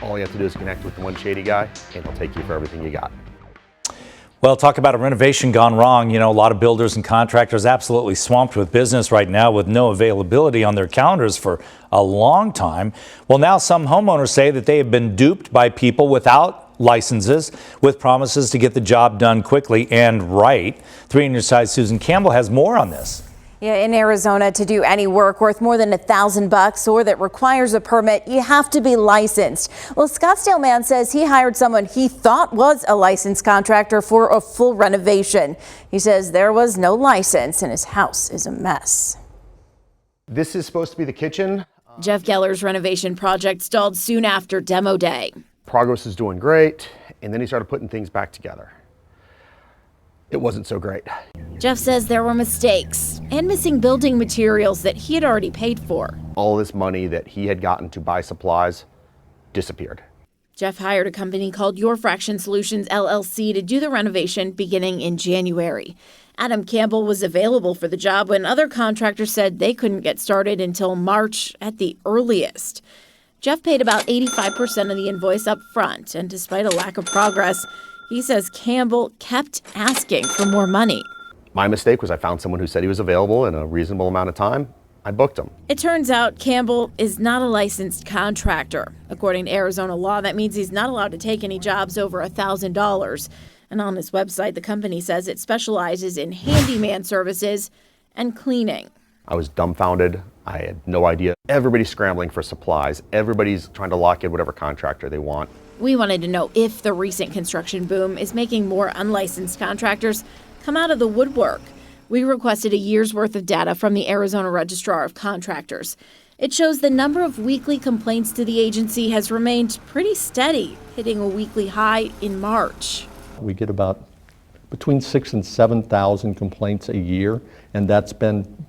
All you have to do is connect with the one shady guy, and he'll take you for everything you got. Well, talk about a renovation gone wrong. You know, a lot of builders and contractors absolutely swamped with business right now with no availability on their calendars for a long time. Well, now some homeowners say that they have been duped by people without licenses with promises to get the job done quickly and right. 3 on your side, Susan Campbell has more on this. Yeah, in Arizona, to do any work worth more than $1,000 or that requires a permit, you have to be licensed. Well, Scottsdale man says he hired someone he thought was a licensed contractor for a full renovation. He says there was no license and his house is a mess. This is supposed to be the kitchen. Jeff Geller's renovation project stalled soon after demo day. Progress is doing great, and then he started putting things back together. It wasn't so great. Jeff says there were mistakes and missing building materials that he had already paid for. All this money that he had gotten to buy supplies disappeared. Jeff hired a company called Your Fraction Solutions LLC to do the renovation beginning in January. Adam Campbell was available for the job when other contractors said they couldn't get started until March at the earliest. Jeff paid about 85% of the invoice up front, and despite a lack of progress, he says Campbell kept asking for more money. My mistake was I found someone who said he was available in a reasonable amount of time. I booked him. It turns out Campbell is not a licensed contractor. According to Arizona law, that means he's not allowed to take any jobs over $1,000. And on his website, the company says it specializes in handyman services and cleaning. I was dumbfounded. I had no idea. Everybody's scrambling for supplies. Everybody's trying to lock in whatever contractor they want. We wanted to know if the recent construction boom is making more unlicensed contractors come out of the woodwork. We requested a year's worth of data from the Arizona Registrar of Contractors. It shows the number of weekly complaints to the agency has remained pretty steady, hitting a weekly high in March. We get about between 6,000 and 7,000 complaints a year, and that's been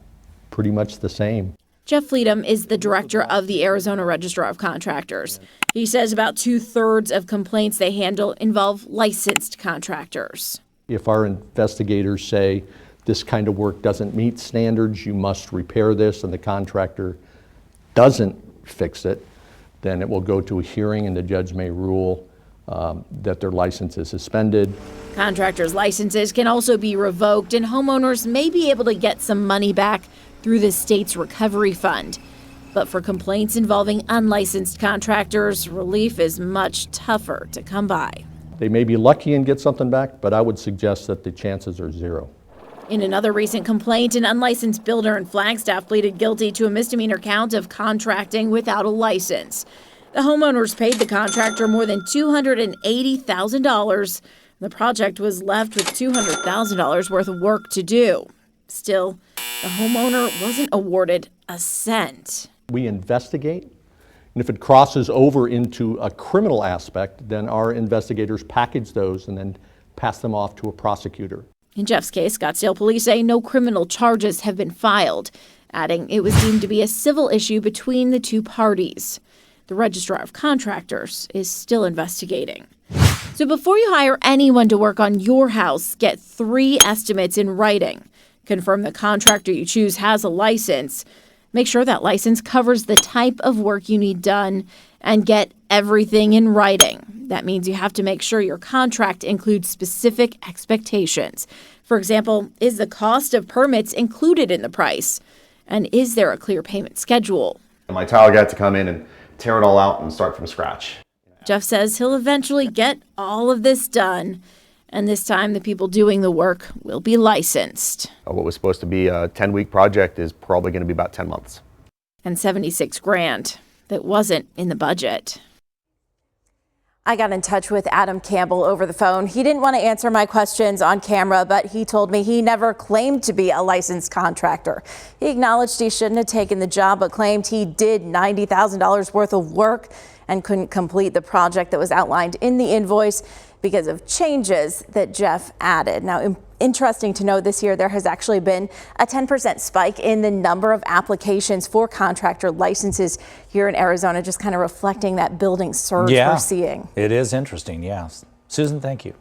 pretty much the same. Jeff Fleedham is the director of the Arizona Registrar of Contractors. He says about 2/3 of complaints they handle involve licensed contractors. If our investigators say this kind of work doesn't meet standards, you must repair this, and the contractor doesn't fix it, then it will go to a hearing and the judge may rule that their license is suspended. Contractors' licenses can also be revoked, and homeowners may be able to get some money back through the state's recovery fund. But for complaints involving unlicensed contractors, relief is much tougher to come by. They may be lucky and get something back, but I would suggest that the chances are zero. In another recent complaint, an unlicensed builder in Flagstaff pleaded guilty to a misdemeanor count of contracting without a license. The homeowners paid the contractor more than $280,000. The project was left with $200,000 worth of work to do. Still, the homeowner wasn't awarded a cent. We investigate, and if it crosses over into a criminal aspect, then our investigators package those and then pass them off to a prosecutor. In Jeff's case, Scottsdale police say no criminal charges have been filed, adding it was deemed to be a civil issue between the two parties. The Registrar of Contractors is still investigating. So before you hire anyone to work on your house, get 3 estimates in writing. Confirm the contractor you choose has a license. Make sure that license covers the type of work you need done, and get everything in writing. That means you have to make sure your contract includes specific expectations. For example, is the cost of permits included in the price? And is there a clear payment schedule? My tile guy had to come in and tear it all out and start from scratch. Jeff says he'll eventually get all of this done. And this time, the people doing the work will be licensed. What was supposed to be a 10-week project is probably going to be about 10 months. And $76,000 that wasn't in the budget. I got in touch with Adam Campbell over the phone. He didn't want to answer my questions on camera, but he told me he never claimed to be a licensed contractor. He acknowledged he shouldn't have taken the job, but claimed he did $90,000 worth of work and couldn't complete the project that was outlined in the invoice because of changes that Jeff added. Now, interesting to note, this year there has actually been a 10% spike in the number of applications for contractor licenses here in Arizona, just kind of reflecting that building surge we're seeing. It is interesting, yes. Susan, thank you.